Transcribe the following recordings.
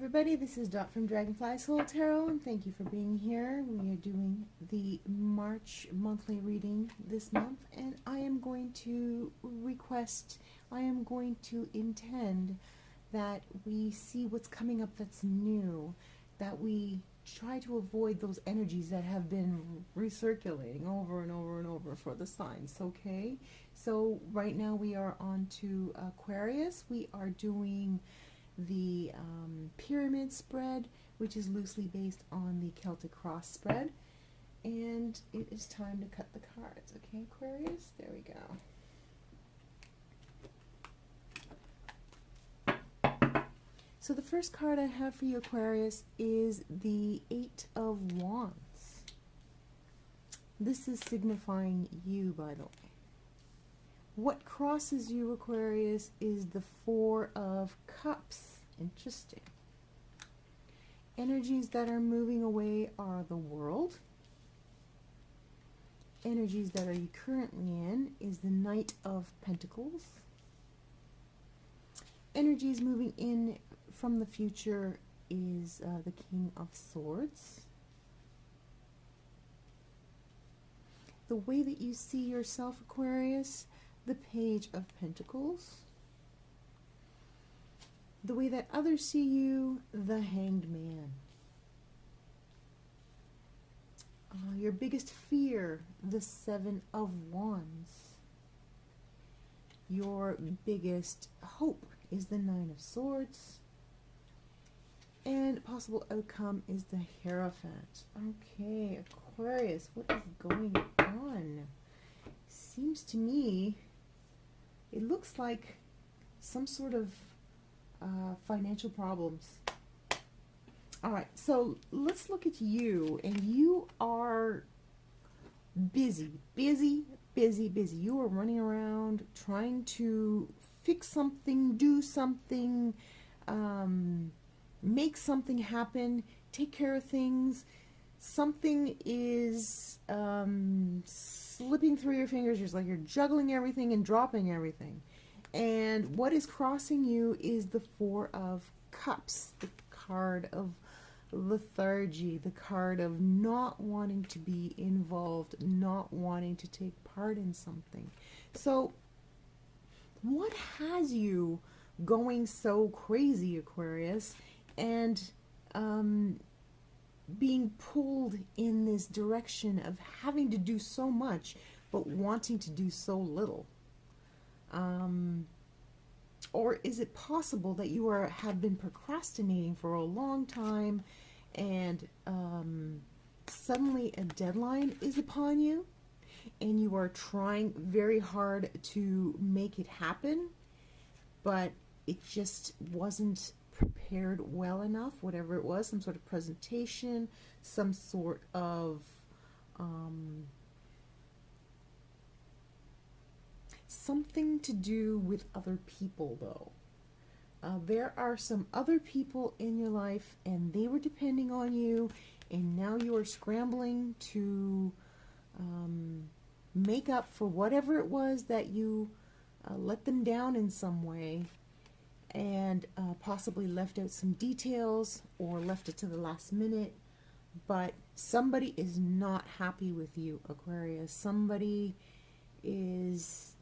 everybody, this is Dot from Dragonfly Soul Tarot, and thank you for being here. We are doing the March monthly reading this month, and I am going to intend that we see what's coming up that's new, that we try to avoid those energies that have been recirculating over and over and over for the signs, okay? So right now we are on to Aquarius. We are doing the pyramid spread, which is loosely based on the Celtic cross spread, and it is time to cut the cards. Okay, Aquarius, there we go. So the first card I have for you, Aquarius, is the Eight of Wands. This is signifying you, by the way. What crosses you, Aquarius, is the Four of Cups. Interesting. Energies that are moving away are the World. Energies that are you currently in is the Knight of Pentacles. Energies moving in from the future is the King of Swords. The way that you see yourself, Aquarius, the Page of Pentacles. The way that others see you, the Hanged Man. Your biggest fear, the Seven of Wands. Your biggest hope is the Nine of Swords. And possible outcome is the Hierophant. Okay, Aquarius, what is going on? Seems to me, it looks like some sort of financial problems. All right, so let's look at you, and you are busy. You are running around trying to fix something, do something, make something happen, take care of things. Something is slipping through your fingers. It's like you're juggling everything and dropping everything. And what is crossing you is the Four of Cups, the card of lethargy, the card of not wanting to be involved, not wanting to take part in something. So what has you going so crazy, Aquarius, and being pulled in this direction of having to do so much but wanting to do so little? Or is it possible that you have been procrastinating for a long time, and suddenly a deadline is upon you and you are trying very hard to make it happen, but it just wasn't prepared well enough, whatever it was, some sort of presentation, some sort of something to do with other people, though. There are some other people in your life, and they were depending on you, and now you are scrambling to make up for whatever it was that you let them down in some way, and possibly left out some details or left it to the last minute. But somebody is not happy with you, Aquarius. Somebody is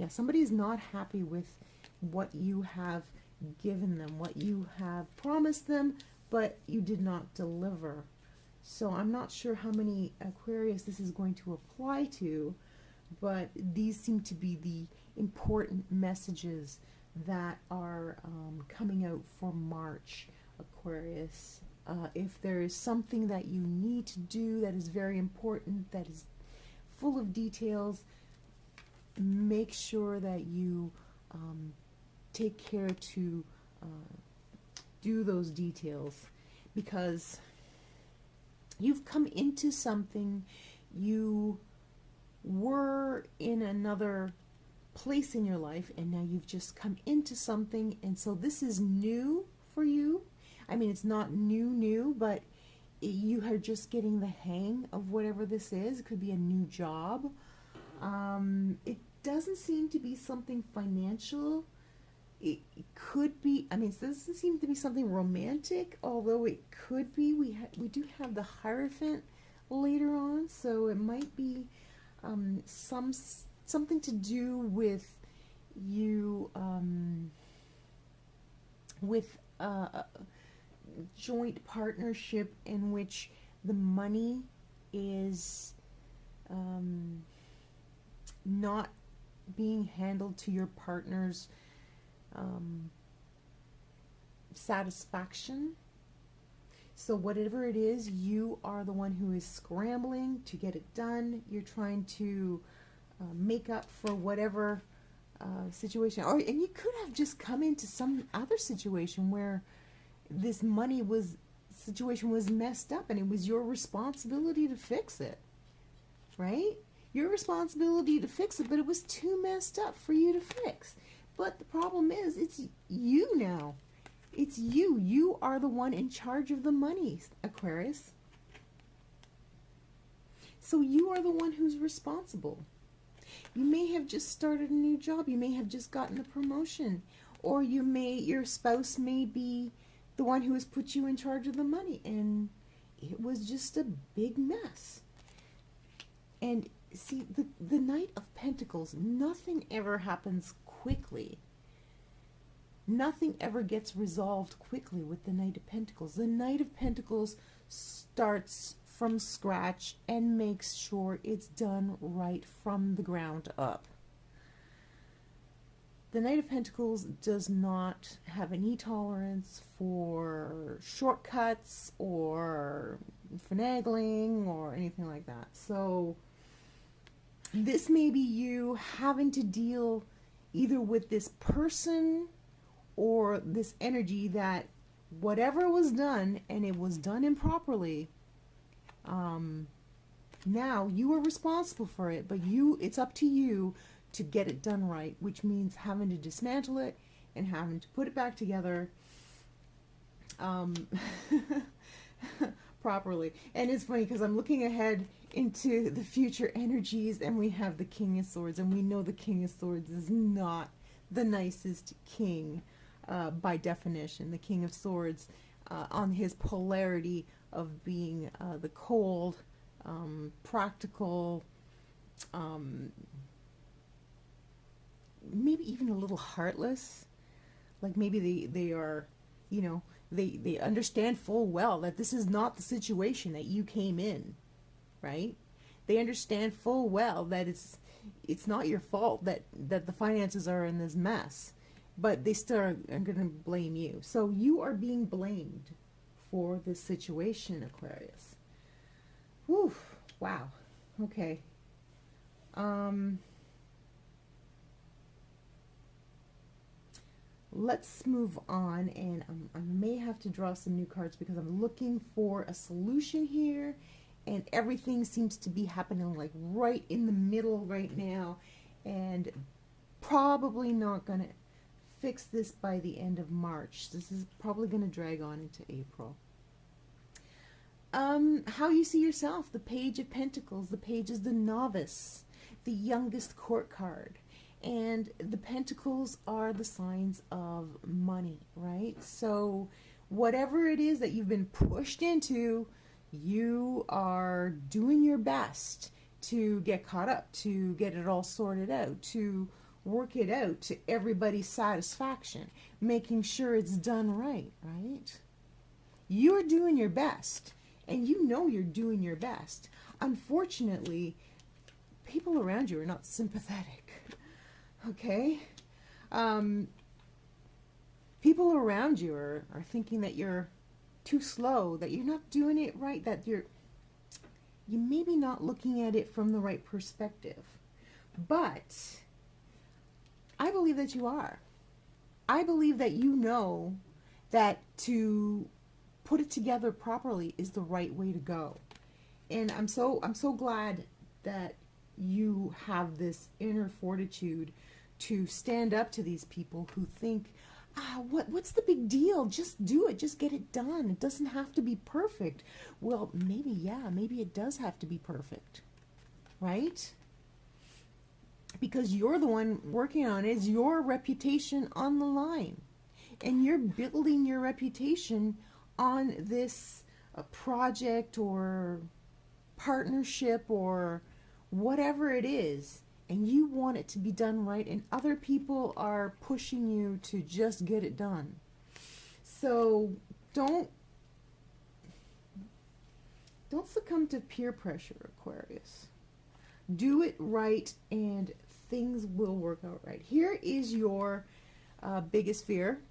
somebody is not happy with what you have given them, what you have promised them, but you did not deliver. So I'm not sure how many Aquarius this is going to apply to, but these seem to be the important messages that are coming out for March, Aquarius. If there is something that you need to do that is very important, that is full of details, make sure that you take care to do those details, because you've come into something, you were in another place in your life, and now you've just come into something, and so this is new for you. I mean, it's not new, but you are just getting the hang of whatever this is. It could be a new job. doesn't seem to be something financial. It could be, I mean, it doesn't seem to be something romantic, although it could be. We do have the Hierophant later on, so it might be something to do with you, with a joint partnership in which the money is not being handled to your partner's satisfaction. So whatever it is, you are the one who is scrambling to get it done. You're trying to make up for whatever situation, and you could have just come into some other situation where this money situation was messed up, and it was your responsibility to fix it, right? Your responsibility to fix it, but it was too messed up for you to fix. But the problem is, it's you now. It's you. You are the one in charge of the money, Aquarius. So you are the one who's responsible. You may have just started a new job. You may have just gotten a promotion. Or your spouse may be the one who has put you in charge of the money. And it was just a big mess. And see, the Knight of Pentacles, nothing ever happens quickly. Nothing ever gets resolved quickly with the Knight of Pentacles. The Knight of Pentacles starts from scratch and makes sure it's done right from the ground up. The Knight of Pentacles does not have any tolerance for shortcuts or finagling or anything like that. So this may be you having to deal either with this person or this energy that whatever was done, and it was done improperly, now you are responsible for it, but it's up to you to get it done right, which means having to dismantle it and having to put it back together properly. And it's funny because I'm looking ahead into the future energies, and we have the King of Swords, and we know the King of Swords is not the nicest king by definition. The King of Swords, on his polarity of being the cold, practical, maybe even a little heartless. Like maybe they are, you know, they understand full well that this is not the situation that you came in, right? They understand full well that it's not your fault that the finances are in this mess, but they still are going to blame you. So you are being blamed for this situation, Aquarius. Whew, wow. Okay. Let's move on, and I may have to draw some new cards because I'm looking for a solution here, and everything seems to be happening like right in the middle right now, and probably not going to fix this by the end of March. This is probably going to drag on into April. How you see yourself, the Page of Pentacles. The Page is the novice, the youngest court card. And the pentacles are the signs of money, right? So whatever it is that you've been pushed into, you are doing your best to get caught up, to get it all sorted out, to work it out to everybody's satisfaction, making sure it's done right, right? You're doing your best, and you know you're doing your best. Unfortunately, people around you are not sympathetic. Okay, people around you are thinking that you're too slow, that you're not doing it right, that you maybe not looking at it from the right perspective. But I believe that you are. I believe that you know that to put it together properly is the right way to go. And I'm so glad that you have this inner fortitude to stand up to these people who think, what's the big deal? Just do it. Just get it done. It doesn't have to be perfect. Well, maybe it does have to be perfect, right? because you're the one working on it. It's your reputation on the line, and you're building your reputation on this project or partnership or whatever it is, and you want it to be done right, and other people are pushing you to just get it done. So don't succumb to peer pressure, Aquarius. Do it right and things will work out right. Here is your biggest fear.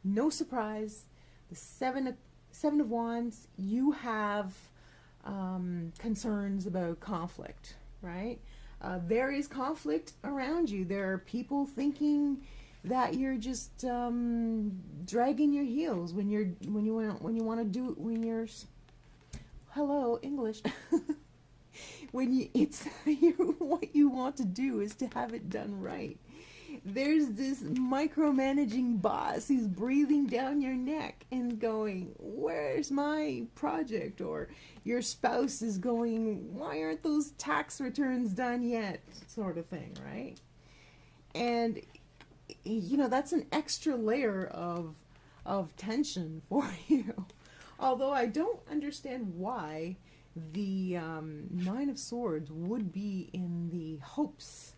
No surprise. The Seven of Wands. You have concerns about conflict, right? There is conflict around you. There are people thinking that you're just dragging your heels when you're hello English. When what you want to do is to have it done right. There's this micromanaging boss who's breathing down your neck and going, where's my project? Or your spouse is going, why aren't those tax returns done yet? Sort of thing, right? And that's an extra layer of tension for you. Although I don't understand why the Nine of Swords would be in the hopes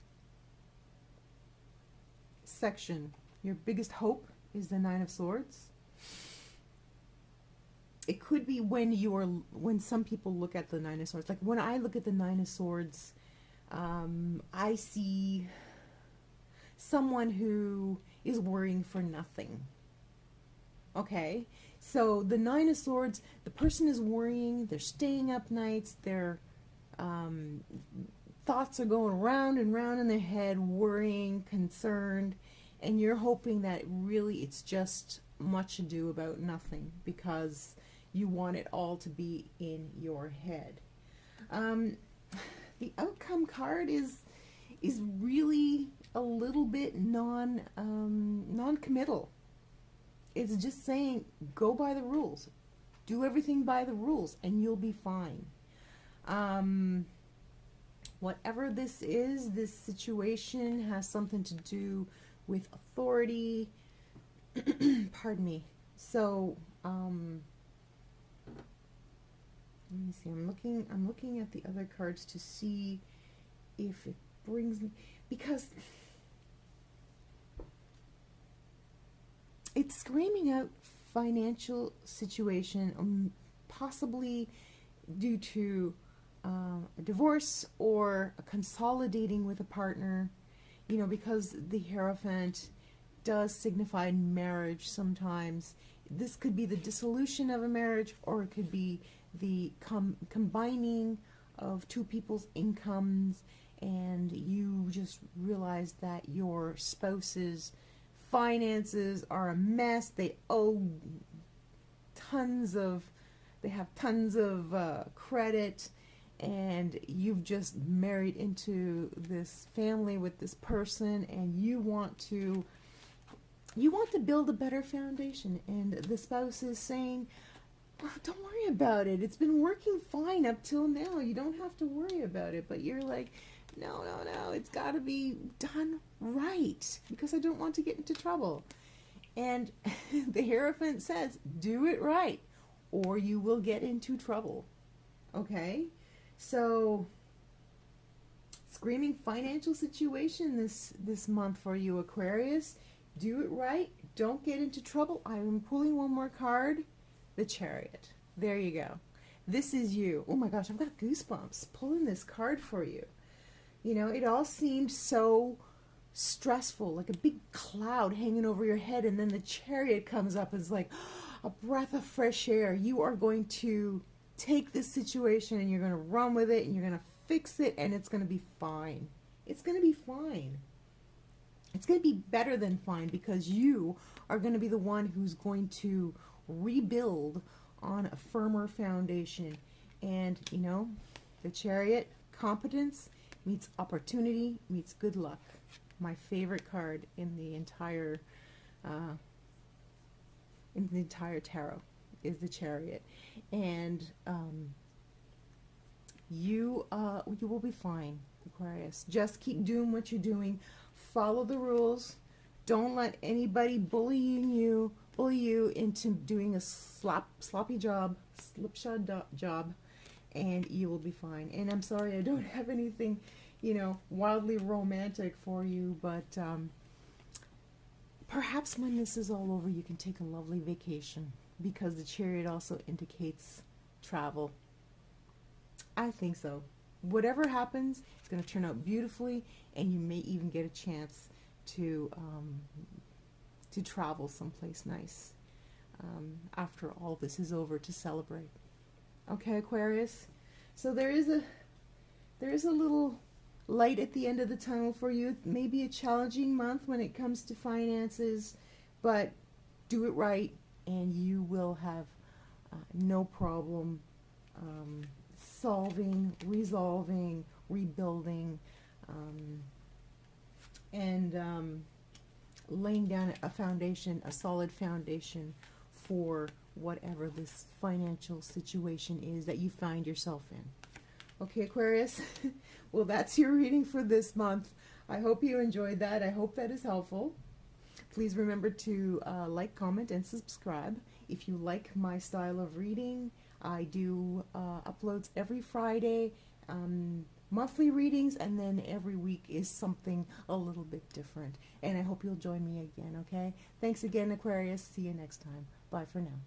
section. Your biggest hope is the Nine of Swords. It could be when some people look at the Nine of Swords. Like when I look at the Nine of Swords, I see someone who is worrying for nothing. Okay? So the Nine of Swords, the person is worrying, they're staying up nights, their thoughts are going round and round in their head, worrying, concerned, and you're hoping that really it's just much ado about nothing because you want it all to be in your head. The outcome card is really a little bit non-committal. It's just saying, go by the rules. Do everything by the rules, and you'll be fine. Whatever this is, this situation has something to do with authority. Pardon me. So, let me see. I'm looking at the other cards to see if it brings me, because it's screaming out financial situation, possibly due to a divorce or a consolidating with a partner, because the Hierophant does signify marriage sometimes. This could be the dissolution of a marriage, or it could be the combining of two people's incomes, and you just realize that your spouse's finances are a mess. They have tons of credit, and you've just married into this family with this person, and you want to build a better foundation, and the spouse is saying, oh, don't worry about it. It's been working fine up till now. You don't have to worry about it. But you're like, no, it's got to be done right because I don't want to get into trouble. And the Hierophant says, do it right or you will get into trouble. Okay? So, screaming financial situation this month for you, Aquarius. Do it right. Don't get into trouble. I'm pulling one more card. The Chariot. There you go. This is you. Oh my gosh, I've got goosebumps pulling this card for you. It all seemed so stressful, like a big cloud hanging over your head, and then the Chariot comes up as like a breath of fresh air. You are going to take this situation and you're going to run with it and you're going to fix it, and it's going to be fine. It's going to be fine. It's going to be better than fine because you are going to be the one who's going to rebuild on a firmer foundation. And, the Chariot, competence meets opportunity meets good luck. My favorite card in the entire tarot is the Chariot. And you will be fine. Aquarius. Just keep doing what you're doing. Follow the rules. Don't let anybody bully you into doing a sloppy job, slipshod job, and you will be fine. And I'm sorry I don't have anything, you know, wildly romantic for you, but perhaps when this is all over, you can take a lovely vacation, because the Chariot also indicates travel. I think so. Whatever happens, it's going to turn out beautifully, and you may even get a chance to travel someplace nice after all this is over, to celebrate. Okay, Aquarius. So there is a little light at the end of the tunnel for you. It may be a challenging month when it comes to finances, but do it right, and you will have no problem solving, resolving, rebuilding, and laying down a foundation, a solid foundation for whatever this financial situation is that you find yourself in. Okay, Aquarius? Well, that's your reading for this month. I hope you enjoyed that. I hope that is helpful. Please remember to like, comment, and subscribe. If you like my style of reading, I do uploads every Friday, monthly readings, and then every week is something a little bit different. And I hope you'll join me again, okay? Thanks again, Aquarius. See you next time. Bye for now.